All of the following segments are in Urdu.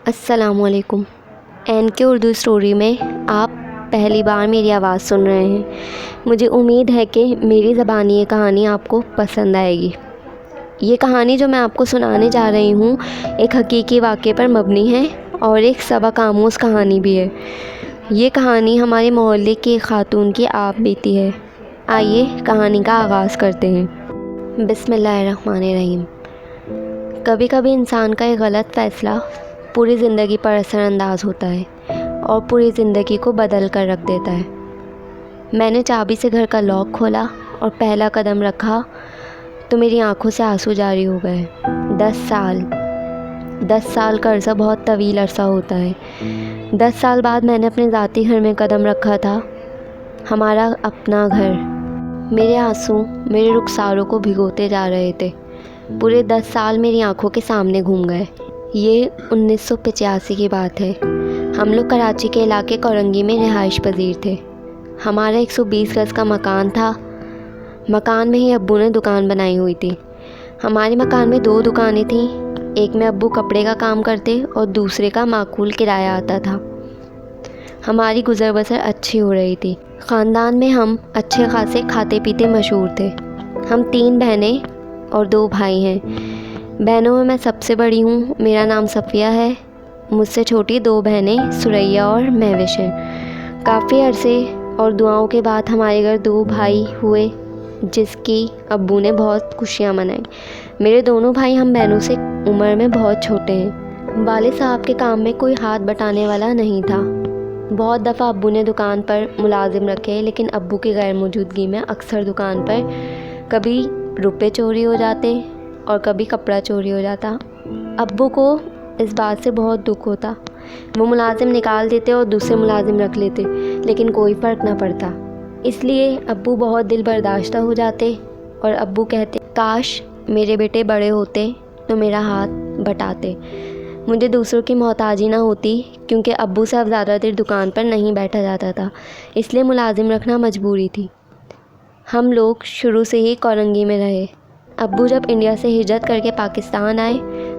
السلام علیکم۔ این کے اردو اسٹوری میں آپ پہلی بار میری آواز سن رہے ہیں۔ مجھے امید ہے کہ میری زبانی یہ کہانی آپ کو پسند آئے گی۔ یہ کہانی جو میں آپ کو سنانے جا رہی ہوں ایک حقیقی واقعے پر مبنی ہے اور ایک سبق آموز کہانی بھی ہے۔ یہ کہانی ہمارے محلے کی ایک خاتون کی آپ بیتی ہے۔ آئیے کہانی کا آغاز کرتے ہیں۔ بسم اللہ الرحمن الرحیم۔ کبھی کبھی انسان کا ایک غلط فیصلہ پوری زندگی پر اثر انداز ہوتا ہے اور پوری زندگی کو بدل کر رکھ دیتا ہے۔ میں نے چابی سے گھر کا لاک کھولا اور پہلا قدم رکھا تو میری آنکھوں سے آنسو جاری ہو گئے۔ 10 سال کا عرصہ بہت طویل عرصہ ہوتا ہے۔ 10 سال بعد میں نے اپنے ذاتی گھر میں قدم رکھا تھا، ہمارا اپنا گھر۔ میرے آنسو میرے رخساروں کو بھگوتے جا رہے تھے۔ پورے 10 سال میری آنکھوں کے سامنے گھوم گئے۔ یہ 1985 کی بات ہے۔ ہم لوگ کراچی کے علاقے کورنگی میں رہائش پذیر تھے۔ ہمارا 120 گز کا مکان تھا۔ مکان میں ہی ابو نے دکان بنائی ہوئی تھی۔ ہمارے مکان میں 2 دکانیں تھیں، ایک میں ابو کپڑے کا کام کرتے اور دوسرے کا معقول کرایہ آتا تھا۔ ہماری گزر بسر اچھی ہو رہی تھی۔ خاندان میں ہم اچھے خاصے کھاتے پیتے مشہور تھے۔ ہم 3 بہنیں اور 2 بھائی ہیں۔ بہنوں میں سب سے بڑی ہوں، میرا نام صفیہ ہے۔ مجھ سے چھوٹی 2 بہنیں سریہ اور مہوش ہیں۔ کافی عرصے اور دعاؤں کے بعد ہمارے گھر 2 بھائی ہوئے جس کی ابو نے بہت خوشیاں منائیں۔ میرے دونوں بھائی ہم بہنوں سے عمر میں بہت چھوٹے ہیں۔ والد صاحب کے کام میں کوئی ہاتھ بٹانے والا نہیں تھا۔ بہت دفعہ ابو نے دکان پر ملازم رکھے، لیکن ابو کی غیر موجودگی میں اکثر دکان پر کبھی روپے چوری ہو جاتے اور کبھی کپڑا چوری ہو جاتا۔ ابو کو اس بات سے بہت دکھ ہوتا۔ وہ ملازم نکال دیتے اور دوسرے ملازم رکھ لیتے، لیکن کوئی فرق نہ پڑتا۔ اس لیے ابو بہت دل برداشتہ ہو جاتے اور ابو کہتے کاش میرے بیٹے بڑے ہوتے تو میرا ہاتھ بٹاتے، مجھے دوسروں کی محتاجی نہ ہوتی، کیونکہ ابو سے اب زیادہ دیر دکان پر نہیں بیٹھا جاتا تھا، اس لیے ملازم رکھنا مجبوری تھی۔ ہم لوگ شروع سے ہی کورنگی میں رہے۔ ابو جب انڈیا سے ہجرت کر کے پاکستان آئے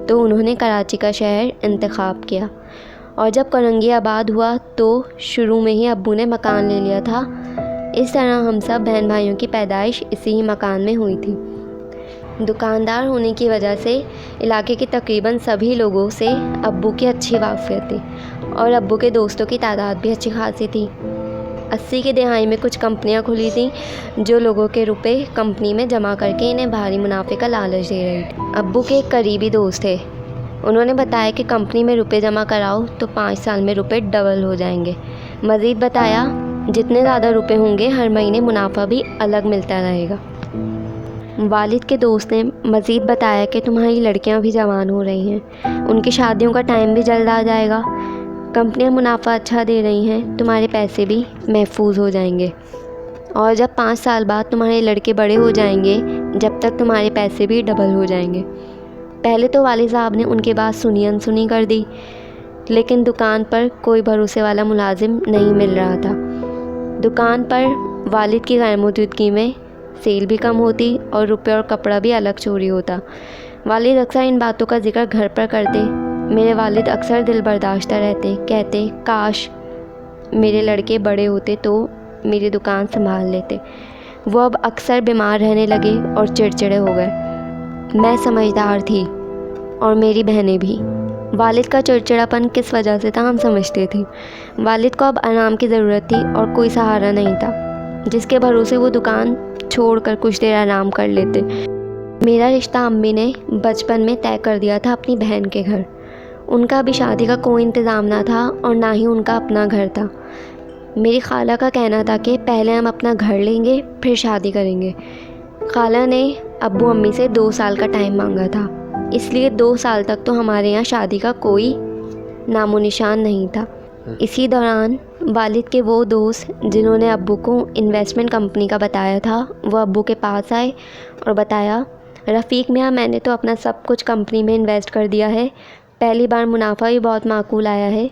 تو انہوں نے کراچی کا شہر انتخاب کیا، اور جب کورنگی آباد ہوا تو شروع میں ہی ابو نے مکان لے لیا تھا۔ اس طرح ہم سب بہن بھائیوں کی پیدائش اسی ہی مکان میں ہوئی تھی۔ دکاندار ہونے کی وجہ سے علاقے کے تقریباً سبھی لوگوں سے ابو کی اچھی واقفیت تھی اور ابو کے دوستوں کی تعداد بھی اچھی خاصی تھی۔ 80 کی دہائی میں کچھ کمپنیاں کھلی تھیں جو لوگوں کے روپے کمپنی میں جمع کر کے انہیں بھاری منافع کا لالچ دے رہی تھی۔ ابو کے ایک قریبی دوست تھے، انہوں نے بتایا کہ کمپنی میں روپے جمع کراؤ تو 5 سال میں روپے ڈبل ہو جائیں گے۔ مزید بتایا جتنے زیادہ روپے ہوں گے ہر مہینے منافع بھی الگ ملتا رہے گا۔ والد کے دوست نے مزید بتایا کہ تمہاری لڑکیاں بھی جوان ہو رہی ہیں، ان کی شادیوں کا ٹائم بھی جلد آ جائے گا، کمپنیاں منافع اچھا دے رہی ہیں، تمہارے پیسے بھی محفوظ ہو جائیں گے، اور جب 5 سال بعد تمہارے لڑکے بڑے ہو جائیں گے جب تک تمہارے پیسے بھی ڈبل ہو جائیں گے۔ پہلے تو والد صاحب نے ان کی بات سنی انسنی کر دی، لیکن دکان پر کوئی بھروسے والا ملازم نہیں مل رہا تھا۔ دکان پر والد کی غیر موجودگی میں سیل بھی کم ہوتی اور روپے اور کپڑا بھی الگ چوری ہوتا۔ والد اکثر ان باتوں کا ذکر گھر پر کرتے۔ میرے والد اکثر دل برداشتہ رہتے، کہتے کاش میرے لڑکے بڑے ہوتے تو میری دکان سنبھال لیتے۔ وہ اب اکثر بیمار رہنے لگے اور چڑچڑے ہو گئے۔ میں سمجھدار تھی اور میری بہنیں بھی۔ والد کا چڑچڑاپن کس وجہ سے تھا ہم سمجھتے تھے۔ والد کو اب آرام کی ضرورت تھی اور کوئی سہارا نہیں تھا جس کے بھروسے وہ دکان چھوڑ کر کچھ دیر آرام کر لیتے۔ میرا رشتہ امی نے بچپن میں طے کر دیا تھا اپنی بہن کے گھر۔ ان کا ابھی شادی کا کوئی انتظام نہ تھا اور نہ ہی ان کا اپنا گھر تھا۔ میری خالہ کا کہنا تھا کہ پہلے ہم اپنا گھر لیں گے پھر شادی کریں گے۔ خالہ نے ابو امی سے 2 سال کا ٹائم مانگا تھا، اس لیے 2 سال تک تو ہمارے یہاں شادی کا کوئی نام و نشان نہیں تھا۔ اسی دوران والد کے وہ دوست جنہوں نے ابو کو انویسٹمنٹ کمپنی کا بتایا تھا وہ ابو کے پاس آئے اور بتایا رفیق میاں میں نے تو اپنا سب کچھ کمپنی میں انویسٹ کر دیا ہے، پہلی بار منافع بھی بہت معقول آیا ہے۔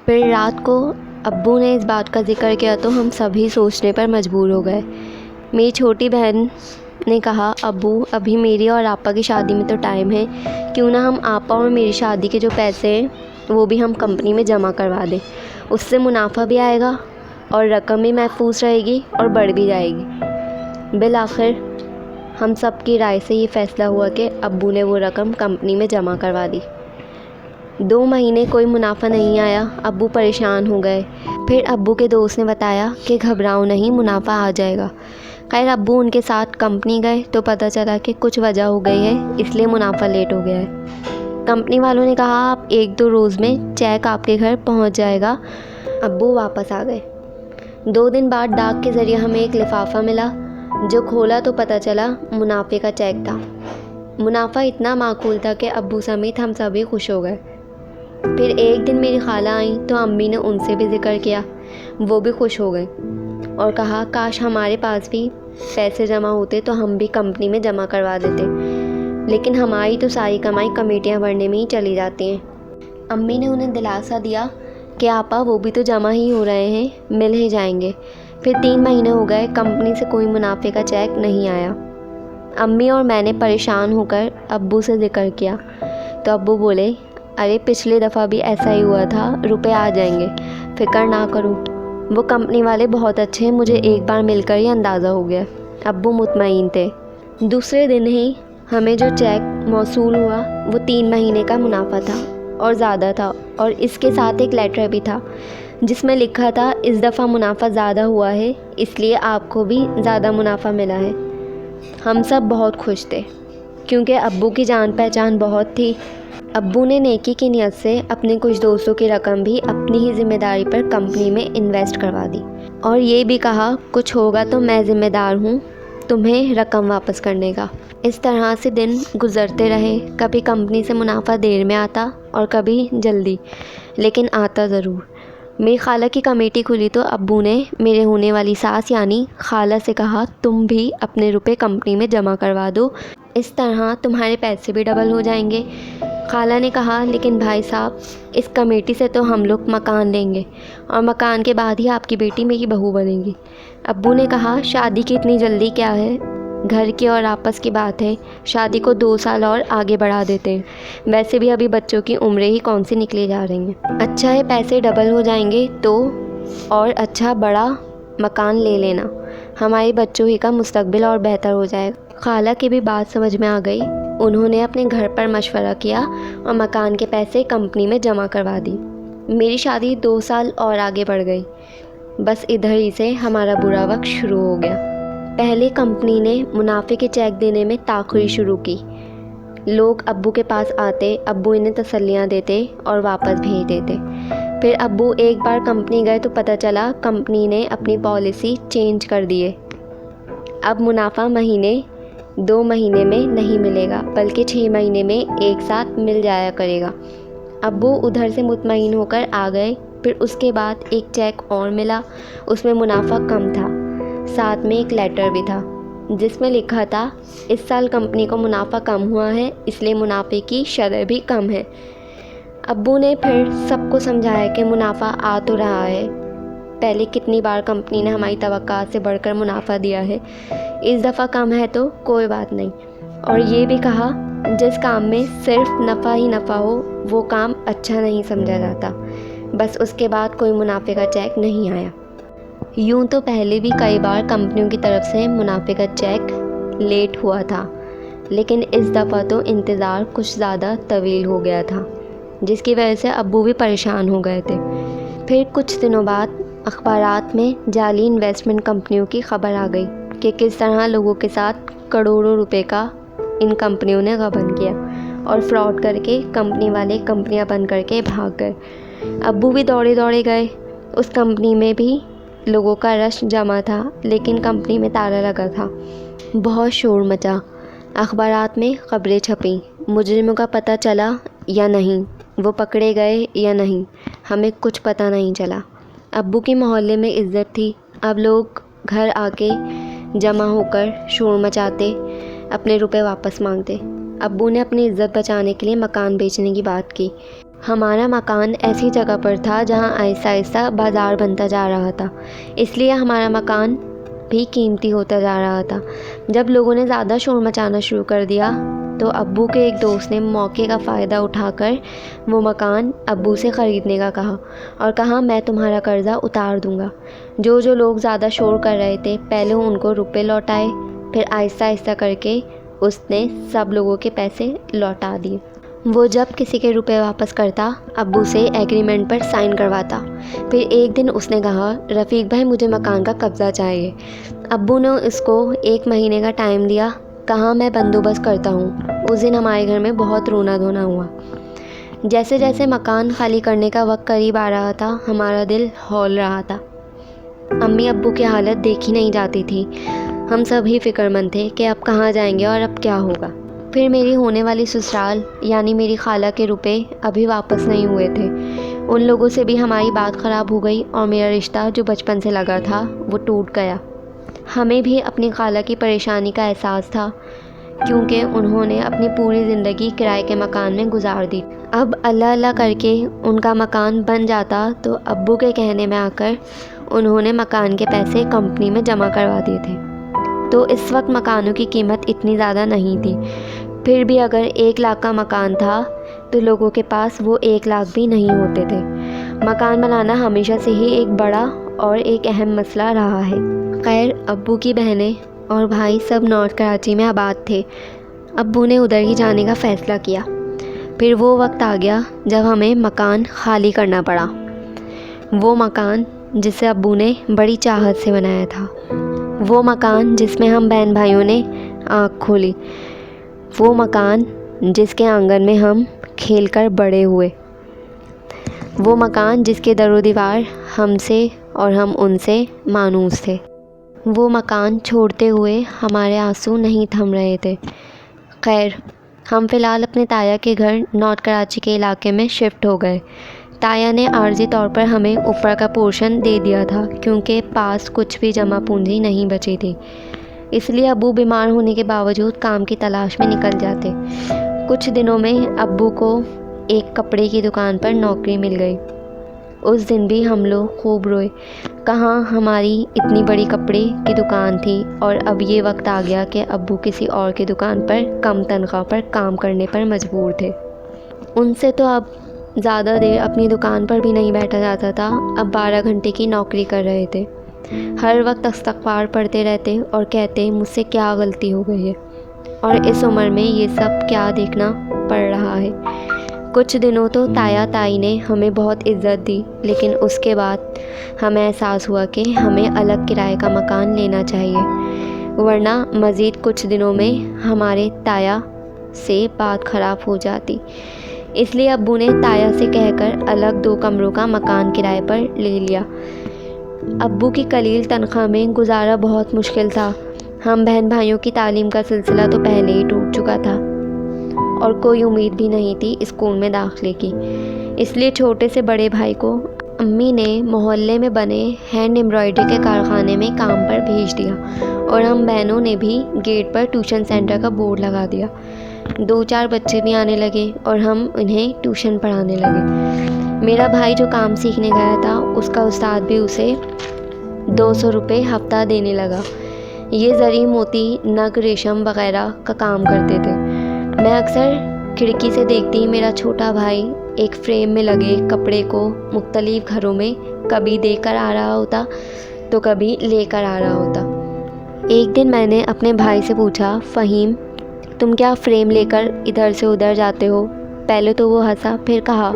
پھر رات کو ابو نے اس بات کا ذکر کیا تو ہم سبھی سوچنے پر مجبور ہو گئے۔ میری چھوٹی بہن نے کہا ابو ابھی میری اور آپا کی شادی میں تو ٹائم ہے، کیوں نہ ہم آپا اور میری شادی کے جو پیسے ہیں وہ بھی ہم کمپنی میں جمع کروا دیں، اس سے منافع بھی آئے گا اور رقم بھی محفوظ رہے گی اور بڑھ بھی جائے گی۔ بالآخر ہم سب کی رائے سے یہ فیصلہ ہوا کہ ابو نے وہ رقم کمپنی میں جمع کروا دی۔ 2 مہینے کوئی منافع نہیں آیا، ابو پریشان ہو گئے۔ پھر ابو کے دوست نے بتایا کہ گھبراؤ نہیں، منافع آ جائے گا۔ خیر ابو ان کے ساتھ کمپنی گئے تو پتہ چلا کہ کچھ وجہ ہو گئی ہے، اس لیے منافع لیٹ ہو گیا ہے۔ کمپنی والوں نے کہا آپ 1-2 روز میں چیک آپ کے گھر پہنچ جائے گا۔ ابو واپس آ گئے۔ 2 دن بعد ڈاک کے ذریعے ہمیں ایک لفافہ ملا، جو کھولا تو پتہ چلا منافع کا چیک تھا۔ منافع اتنا معقول تھا کہ ابو سمیت ہم سبھی خوش ہو گئے۔ پھر ایک دن میری خالہ آئیں تو امی نے ان سے بھی ذکر کیا، وہ بھی خوش ہو گئیں اور کہا کاش ہمارے پاس بھی پیسے جمع ہوتے تو ہم بھی کمپنی میں جمع کروا دیتے، لیکن ہماری تو ساری کمائی کمیٹیاں بھرنے میں ہی چلی جاتی ہیں۔ امی نے انہیں دلاسا دیا کہ آپا وہ بھی تو جمع ہی ہو رہے ہیں، مل ہی جائیں گے۔ پھر 3 مہینے ہو گئے، کمپنی سے کوئی منافع کا چیک نہیں آیا۔ امی اور میں نے پریشان ہو کر ابو سے ذکر کیا تو ابو بولے ارے پچھلی دفعہ بھی ایسا ہی ہوا تھا، روپے آ جائیں گے، فکر نہ کرو۔ وہ کمپنی والے بہت اچھے ہیں، مجھے ایک بار مل کر ہی اندازہ ہو گیا۔ ابو مطمئن تھے۔ دوسرے دن ہی ہمیں جو چیک موصول ہوا وہ 3 مہینے کا منافع تھا اور زیادہ تھا، اور اس کے ساتھ ایک لیٹر بھی تھا جس میں لکھا تھا اس دفعہ منافع زیادہ ہوا ہے، اس لیے آپ کو بھی زیادہ منافع ملا ہے۔ ہم سب بہت خوش تھے کیونکہ ابو کی جان پہچان بہت تھی۔ ابو نے نیکی کی نیت سے اپنے کچھ دوستوں کی رقم بھی اپنی ہی ذمہ داری پر کمپنی میں انویسٹ کروا دی اور یہ بھی کہا کچھ ہوگا تو میں ذمہ دار ہوں تمہیں رقم واپس کرنے کا۔ اس طرح سے دن گزرتے رہے، کبھی کمپنی سے منافع دیر میں آتا اور کبھی جلدی، لیکن آتا ضرور۔ میری خالہ کی کمیٹی کھلی تو ابو نے میرے ہونے والی ساس یعنی خالہ سے کہا تم بھی اپنے روپے کمپنی میں جمع کروا دو، اس طرح تمہارے پیسے بھی ڈبل ہو جائیں گے۔ خالہ نے کہا لیکن بھائی صاحب اس کمیٹی سے تو ہم لوگ مکان لیں گے اور مکان کے بعد ہی آپ کی بیٹی میری بہو بنے گی۔ ابو نے کہا شادی کی اتنی جلدی کیا ہے، گھر کی اور آپس کی بات ہے، شادی کو 2 سال اور آگے بڑھا دیتے ہیں، ویسے بھی ابھی بچوں کی عمریں ہی کون سی نکلی جا رہی ہیں۔ اچھا ہے پیسے ڈبل ہو جائیں گے تو اور اچھا بڑا مکان لے لینا، ہمارے بچوں ہی کا مستقبل اور بہتر ہو جائے گا۔ خالہ کی بھی بات سمجھ میں آ گئی، انہوں نے اپنے گھر پر مشورہ کیا اور مکان کے پیسے کمپنی میں جمع کروا دی۔ میری شادی 2 سال اور آگے بڑھ گئی، بس ادھر ہی سے ہمارا برا وقت شروع ہو گیا۔ پہلے کمپنی نے منافع کے چیک دینے میں تاخیر شروع کی۔ لوگ ابو کے پاس آتے، ابو انہیں تسلیاں دیتے اور واپس بھیج دیتے۔ پھر ابو ایک بار کمپنی گئے تو پتہ چلا کمپنی نے اپنی پالیسی چینج کر دی ہے۔ اب منافع 2 مہینے میں نہیں ملے گا بلکہ 6 مہینے میں ایک ساتھ مل جایا کرے گا۔ ابو ادھر سے مطمئن ہو کر آ گئے۔ پھر اس کے بعد ایک چیک اور ملا، اس میں منافع کم تھا، ساتھ میں ایک لیٹر بھی تھا جس میں لکھا تھا اس سال کمپنی کو منافع کم ہوا ہے، اس لیے منافع کی شرح بھی کم ہے۔ ابو نے پھر سب کو سمجھایا کہ منافع آ تو رہا ہے، پہلے کتنی بار کمپنی نے ہماری توقعات سے بڑھ کر منافع دیا ہے، اس دفعہ کم ہے تو کوئی بات نہیں، اور یہ بھی کہا جس کام میں صرف نفع ہی نفع ہو وہ کام اچھا نہیں سمجھا جاتا۔ بس اس کے بعد کوئی منافع کا چیک نہیں آیا۔ یوں تو پہلے بھی کئی بار کمپنیوں کی طرف سے منافع کا چیک لیٹ ہوا تھا، لیکن اس دفعہ تو انتظار کچھ زیادہ طویل ہو گیا تھا، جس کی وجہ سے ابو بھی پریشان ہو گئے تھے۔ پھر کچھ دنوں بعد اخبارات میں جعلی انویسٹمنٹ کمپنیوں کی خبر آ گئی کہ کس طرح لوگوں کے ساتھ کروڑوں روپے کا ان کمپنیوں نے غبن کیا اور فراڈ کر کے کمپنی والے کمپنیاں بند کر کے بھاگ گئے۔ ابو بھی دوڑے گئے۔ اس کمپنی میں بھی لوگوں کا رش جمع تھا، لیکن کمپنی میں تالا لگا تھا۔ بہت شور مچا، اخبارات میں خبریں چھپیں، مجرموں کا پتہ چلا یا نہیں، وہ پکڑے گئے یا نہیں، ہمیں کچھ پتہ نہیں چلا۔ ابو کی محلے میں عزت تھی، اب لوگ گھر آ کے جمع ہو کر شور مچاتے، اپنے روپے واپس مانگتے۔ ابو نے اپنی عزت بچانے کے لیے مکان بیچنے کی بات کی۔ ہمارا مکان ایسی جگہ پر تھا جہاں آہستہ آہستہ بازار بنتا جا رہا تھا، اس لیے ہمارا مکان بھی قیمتی ہوتا جا رہا تھا۔ جب لوگوں نے زیادہ شور مچانا شروع کر دیا تو ابو کے ایک دوست نے موقع کا فائدہ اٹھا کر وہ مکان ابو سے خریدنے کا کہا اور کہا میں تمہارا قرضہ اتار دوں گا۔ جو لوگ زیادہ شور کر رہے تھے پہلے ان کو روپے لوٹائے، پھر آہستہ آہستہ کر کے اس نے سب لوگوں کے پیسے لوٹا دیے۔ وہ جب کسی کے روپے واپس کرتا ابو سے ایگریمنٹ پر سائن کرواتا۔ پھر ایک دن اس نے کہا رفیق بھائی مجھے مکان کا قبضہ چاہیے۔ ابو نے اس کو 1 مہینے کا ٹائم دیا، کہا میں بندوبست کرتا ہوں۔ اس دن ہمارے گھر میں بہت رونا دھونا ہوا۔ جیسے جیسے مکان خالی کرنے کا وقت قریب آ رہا تھا ہمارا دل ہول رہا تھا۔ امی ابو کی حالت دیکھی نہیں جاتی تھی۔ ہم سب ہی فکر مند تھے کہ اب کہاں جائیں گے اور اب کیا ہوگا۔ پھر میری ہونے والی سسرال یعنی میری خالہ کے روپے ابھی واپس نہیں ہوئے تھے۔ ان لوگوں سے بھی ہماری بات خراب ہو گئی اور میرا رشتہ جو بچپن سے لگا تھا وہ ٹوٹ گیا۔ ہمیں بھی اپنی خالہ کی پریشانی کا احساس تھا کیونکہ انہوں نے اپنی پوری زندگی کرائے کے مکان میں گزار دی۔ اب اللہ اللہ کر کے ان کا مکان بن جاتا تو ابو کے کہنے میں آ کر انہوں نے مکان کے پیسے کمپنی میں جمع کروا دیے تھے۔ تو اس وقت مکانوں کی قیمت اتنی زیادہ نہیں تھی، پھر بھی اگر 1 لاکھ کا مکان تھا تو لوگوں کے پاس وہ 1 لاکھ بھی نہیں ہوتے تھے۔ مکان بنانا ہمیشہ سے ہی ایک بڑا اور ایک اہم مسئلہ رہا ہے۔ خیر ابو کی بہنیں اور بھائی سب نارتھ کراچی میں آباد تھے۔ ابو نے ادھر ہی جانے کا فیصلہ کیا۔ پھر وہ وقت آ گیا جب ہمیں مکان خالی کرنا پڑا۔ وہ مکان جسے ابو نے بڑی چاہت سے بنایا تھا، وہ مکان جس میں ہم بہن بھائیوں نے آنکھ کھولی، وہ مکان جس کے آنگن میں ہم کھیل کر بڑے ہوئے، وہ مکان جس کے در و دیوار ہم سے اور ہم ان سے مانوس تھے۔ وہ مکان چھوڑتے ہوئے ہمارے آنسو نہیں تھم رہے تھے۔ خیر ہم فی الحال اپنے تایا کے گھر نارتھ کراچی کے علاقے میں شفٹ ہو گئے۔ تایا نے عارضی طور پر ہمیں اوپر کا پورشن دے دیا تھا کیونکہ پاس کچھ بھی جمع پونجی نہیں بچی تھی، اس لیے ابو بیمار ہونے کے باوجود کام کی تلاش میں نکل جاتے۔ کچھ دنوں میں ابو کو ایک کپڑے کی دکان پر نوکری مل گئی۔ اس دن بھی ہم لوگ خوب روئے، کہاں ہماری اتنی بڑی کپڑے کی دکان تھی اور اب یہ وقت آ گیا کہ ابو کسی اور کی دکان پر کم تنخواہ پر کام کرنے پر مجبور تھے۔ ان سے تو اب زیادہ دیر اپنی دکان پر بھی نہیں بیٹھا جاتا تھا، اب 12 گھنٹے کی نوکری کر رہے تھے۔ ہر وقت استغفار پڑھتے رہتے اور کہتے مجھ سے کیا غلطی ہو گئی ہے اور اس عمر میں یہ سب کیا دیکھنا پڑ رہا ہے۔ کچھ دنوں تو تایا تائی نے ہمیں بہت عزت دی، لیکن اس کے بعد ہمیں احساس ہوا کہ ہمیں الگ کرائے کا مکان لینا چاہیے، ورنہ مزید کچھ دنوں میں ہمارے تایا سے بات خراب ہو جاتی۔ اس لیے ابو نے تایا سے کہہ کر الگ 2 کمروں کا مکان کرائے پر لے لیا۔ ابو کی قلیل تنخواہ میں گزارا بہت مشکل تھا۔ ہم بہن بھائیوں کی تعلیم کا سلسلہ تو پہلے ہی ٹوٹ چکا تھا اور کوئی امید بھی نہیں تھی اسکول میں داخلے کی، اس لیے چھوٹے سے بڑے بھائی کو امی نے محلے میں بنے ہینڈ ایمبرائڈری کے کارخانے میں کام پر بھیج دیا اور ہم بہنوں نے بھی گیٹ پر ٹیوشن سینٹر کا بورڈ لگا دیا۔ 2-4 بچے بھی آنے لگے اور ہم انہیں ٹیوشن پڑھانے لگے۔ میرا بھائی جو کام سیکھنے گیا تھا اس کا استاد بھی اسے 200 روپے ہفتہ دینے لگا۔ یہ زری موتی نگ ریشم وغیرہ کا کام کرتے تھے۔ میں اکثر کھڑکی سے دیکھتی میرا چھوٹا بھائی ایک فریم میں لگے کپڑے کو مختلف گھروں میں کبھی دے کر آ رہا ہوتا تو کبھی لے کر آ رہا ہوتا۔ ایک دن میں نے اپنے بھائی سے پوچھا فہیم تم کیا فریم لے کر ادھر سے ادھر جاتے ہو؟ پہلے تو وہ ہنسا، پھر کہا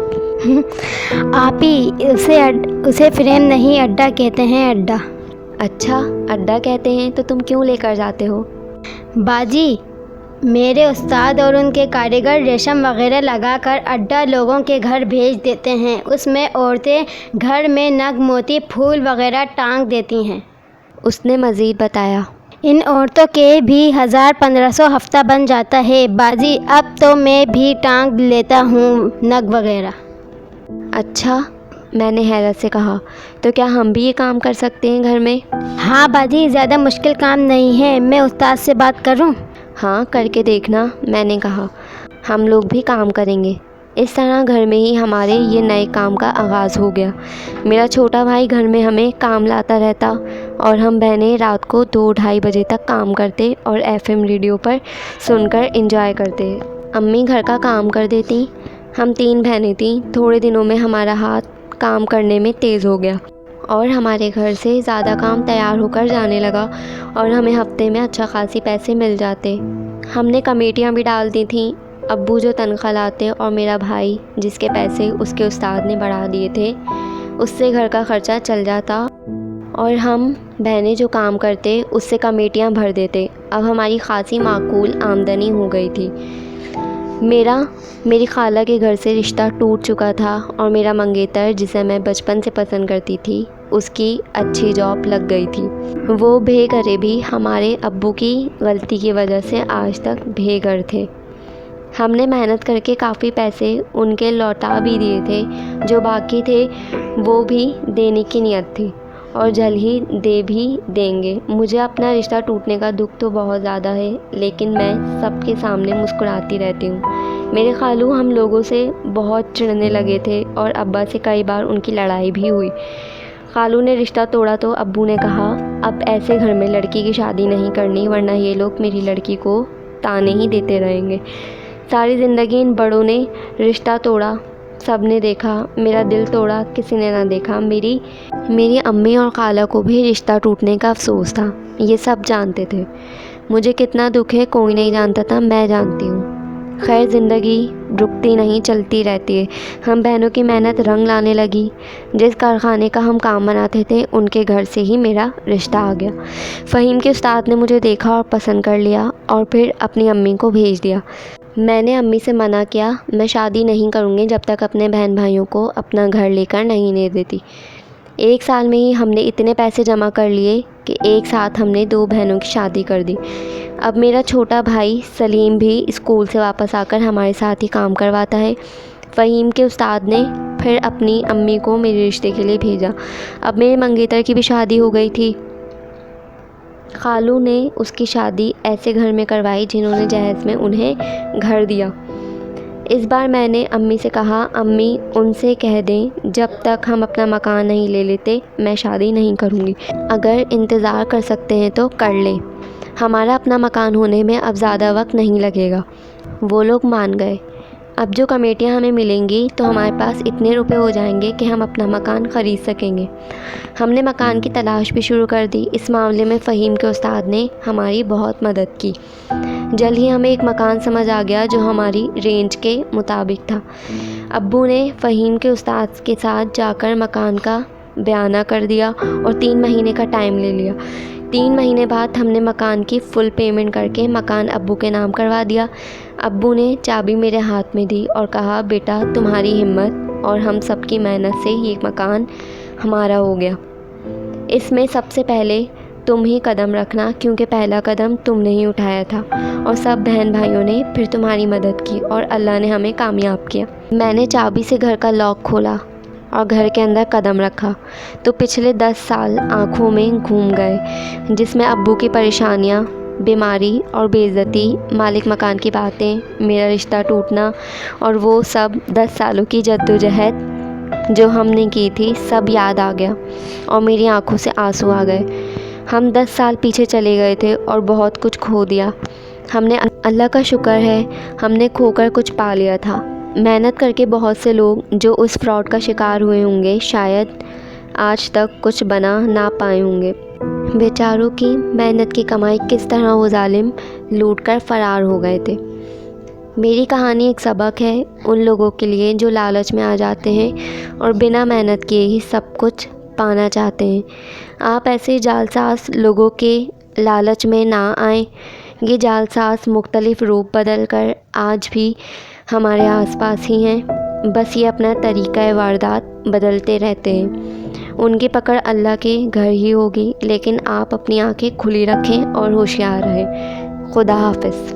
آپی اسے فریم نہیں اڈا کہتے ہیں، اڈا۔ اچھا اڈا کہتے ہیں تو تم کیوں لے کر جاتے ہو؟ باجی میرے استاد اور ان کے کاریگر ریشم وغیرہ لگا کر اڈا لوگوں کے گھر بھیج دیتے ہیں، اس میں عورتیں گھر میں نگ موتی پھول وغیرہ ٹانگ دیتی ہیں۔ اس نے مزید بتایا ان عورتوں کے بھی 1000-1500 ہفتہ بن جاتا ہے باجی، اب تو میں بھی ٹانگ لیتا ہوں نگ وغیرہ۔ اچھا، میں نے حیرت سے کہا تو کیا ہم بھی یہ کام کر سکتے ہیں گھر میں؟ ہاں باجی زیادہ مشکل کام نہیں ہے، میں استاد سے بات کروں؟ ہاں کر کے دیکھنا، میں نے کہا ہم لوگ بھی کام کریں گے۔ اس طرح گھر میں ہی ہمارے یہ نئے کام کا آغاز ہو گیا۔ میرا چھوٹا بھائی گھر میں ہمیں کام لاتا رہتا اور ہم بہنیں رات کو 2-2:30 بجے تک کام کرتے اور FM ریڈیو پر سن کر انجوائے کرتے۔ امی گھر کا کام کر دیتی۔ ہم 3 بہنیں تھیں۔ تھوڑے دنوں میں ہمارا ہاتھ کام کرنے میں تیز ہو گیا اور ہمارے گھر سے زیادہ کام تیار ہو کر جانے لگا اور ہمیں ہفتے میں اچھا خاصی پیسے مل جاتے۔ ہم نے کمیٹیاں بھی ڈال دی تھیں۔ ابو جو تنخواہ لاتے اور میرا بھائی جس کے پیسے اس کے استاد نے بڑھا دیے تھے، اس سے گھر کا خرچہ چل جاتا اور ہم بہنیں جو کام کرتے اس سے کمیٹیاں بھر دیتے۔ اب ہماری خاصی معقول آمدنی ہو گئی تھی۔ میری خالہ کے گھر سے رشتہ ٹوٹ چکا تھا اور میرا منگیتر جسے میں بچپن سے پسند کرتی تھی اس کی اچھی جاب لگ گئی تھی۔ وہ بے گھرے بھی ہمارے ابو کی غلطی کی وجہ سے آج تک بے گھر تھے۔ ہم نے محنت کر کے کافی پیسے ان کے لوٹا بھی دیے تھے، جو باقی تھے وہ بھی دینے کی نیت تھی اور جلد ہی دے بھی دیں گے۔ مجھے اپنا رشتہ ٹوٹنے کا دکھ تو بہت زیادہ ہے، لیکن میں سب کے سامنے مسکراتی رہتی ہوں۔ میرے خالو ہم لوگوں سے بہت چڑھنے لگے تھے اور ابا سے کئی بار ان کی لڑائی بھی ہوئی۔ خالو نے رشتہ توڑا تو ابو نے کہا اب ایسے گھر میں لڑکی کی شادی نہیں کرنی، ورنہ یہ لوگ میری لڑکی کو تانے ہی دیتے رہیں گے۔ ساری زندگی ان بڑوں نے رشتہ توڑا، سب نے دیکھا، میرا دل توڑا کسی نے نہ دیکھا۔ میری امی اور خالہ کو بھی رشتہ ٹوٹنے کا افسوس تھا، یہ سب جانتے تھے۔ مجھے کتنا دکھ ہے کوئی نہیں جانتا تھا، میں جانتی ہوں۔ خیر زندگی رکتی نہیں، چلتی رہتی ہے۔ ہم بہنوں کی محنت رنگ لانے لگی۔ جس کارخانے کا ہم کام بناتے تھے ان کے گھر سے ہی میرا رشتہ آ گیا۔ فہیم کے استاد نے مجھے دیکھا اور پسند کر لیا اور پھر اپنی امی کو بھیج دیا۔ میں نے امی سے منع کیا، میں شادی نہیں کروں گی جب تک اپنے بہن بھائیوں کو اپنا گھر لے کر نہیں دیتی۔ 1 سال میں ہی ہم نے اتنے پیسے جمع کر لیے کہ ایک ساتھ ہم نے 2 بہنوں کی شادی کر دی۔ اب میرا چھوٹا بھائی سلیم بھی اسکول سے واپس آ کر ہمارے ساتھ ہی کام کرواتا ہے۔ فہیم کے استاد نے پھر اپنی امی کو میرے رشتے کے لیے بھیجا۔ اب میرے منگیتر کی بھی شادی ہو گئی تھی۔ خالو نے اس کی شادی ایسے گھر میں کروائی جنہوں نے جہیز میں انہیں گھر دیا۔ اس بار میں نے امی سے کہا امی ان سے کہہ دیں جب تک ہم اپنا مکان نہیں لے لیتے میں شادی نہیں کروں گی، اگر انتظار کر سکتے ہیں تو کر لیں، ہمارا اپنا مکان ہونے میں اب زیادہ وقت نہیں لگے گا۔ وہ لوگ مان گئے۔ اب جو کمیٹیاں ہمیں ملیں گی تو ہمارے پاس اتنے روپے ہو جائیں گے کہ ہم اپنا مکان خرید سکیں گے۔ ہم نے مکان کی تلاش بھی شروع کر دی۔ اس معاملے میں فہیم کے استاد نے ہماری بہت مدد کی۔ جلد ہی ہمیں ایک مکان سمجھ آ گیا جو ہماری رینج کے مطابق تھا۔ ابو نے فہیم کے استاد کے ساتھ جا کر مکان کا بیانہ کر دیا اور 3 مہینے کا ٹائم لے لیا۔ 3 مہینے بعد ہم نے مکان کی فل پیمنٹ کر کے مکان ابو کے نام کروا دیا۔ ابو نے چابی میرے ہاتھ میں دی اور کہا بیٹا تمہاری ہمت اور ہم سب کی محنت سے یہ مکان ہمارا ہو گیا۔ اس میں سب سے پہلے تم ہی قدم رکھنا کیونکہ پہلا قدم تم نے ہی اٹھایا تھا، اور سب بہن بھائیوں نے پھر تمہاری مدد کی اور اللہ نے ہمیں کامیاب کیا۔ میں نے چابی سے گھر کا لاک کھولا اور گھر کے اندر قدم رکھا تو پچھلے 10 سال آنکھوں میں گھوم گئے، جس میں ابو کی پریشانیاں، بیماری اور بے عزتی، مالک مکان کی باتیں، میرا رشتہ ٹوٹنا اور وہ سب 10 سالوں کی جدوجہد جو ہم نے کی تھی سب یاد آ گیا اور میری آنکھوں سے آنسو آ گئے۔ ہم 10 سال پیچھے چلے گئے تھے اور بہت کچھ کھو دیا۔ ہم نے اللہ کا شکر ہے ہم نے کھو کر کچھ پا لیا تھا۔ محنت کر کے بہت سے لوگ جو اس فراڈ کا شکار ہوئے ہوں گے شاید آج تک کچھ بنا نہ پائے ہوں گے۔ بیچاروں کی محنت کی کمائی کس طرح وہ ظالم لوٹ کر فرار ہو گئے تھے۔ میری کہانی ایک سبق ہے ان لوگوں کے لیے جو لالچ میں آ جاتے ہیں اور بنا محنت کیے ہی سب کچھ پانا چاہتے ہیں۔ آپ ایسے جعلساز لوگوں کے لالچ میں نہ آئیں۔ یہ جعلساز مختلف روپ بدل کر آج بھی ہمارے آس پاس ہی ہیں، بس یہ اپنا طریقہ واردات بدلتے رہتے ہیں۔ ان کی پکڑ اللہ کے گھر ہی ہوگی، لیکن آپ اپنی آنکھیں کھلی رکھیں اور ہوشیار رہیں۔ خدا حافظ۔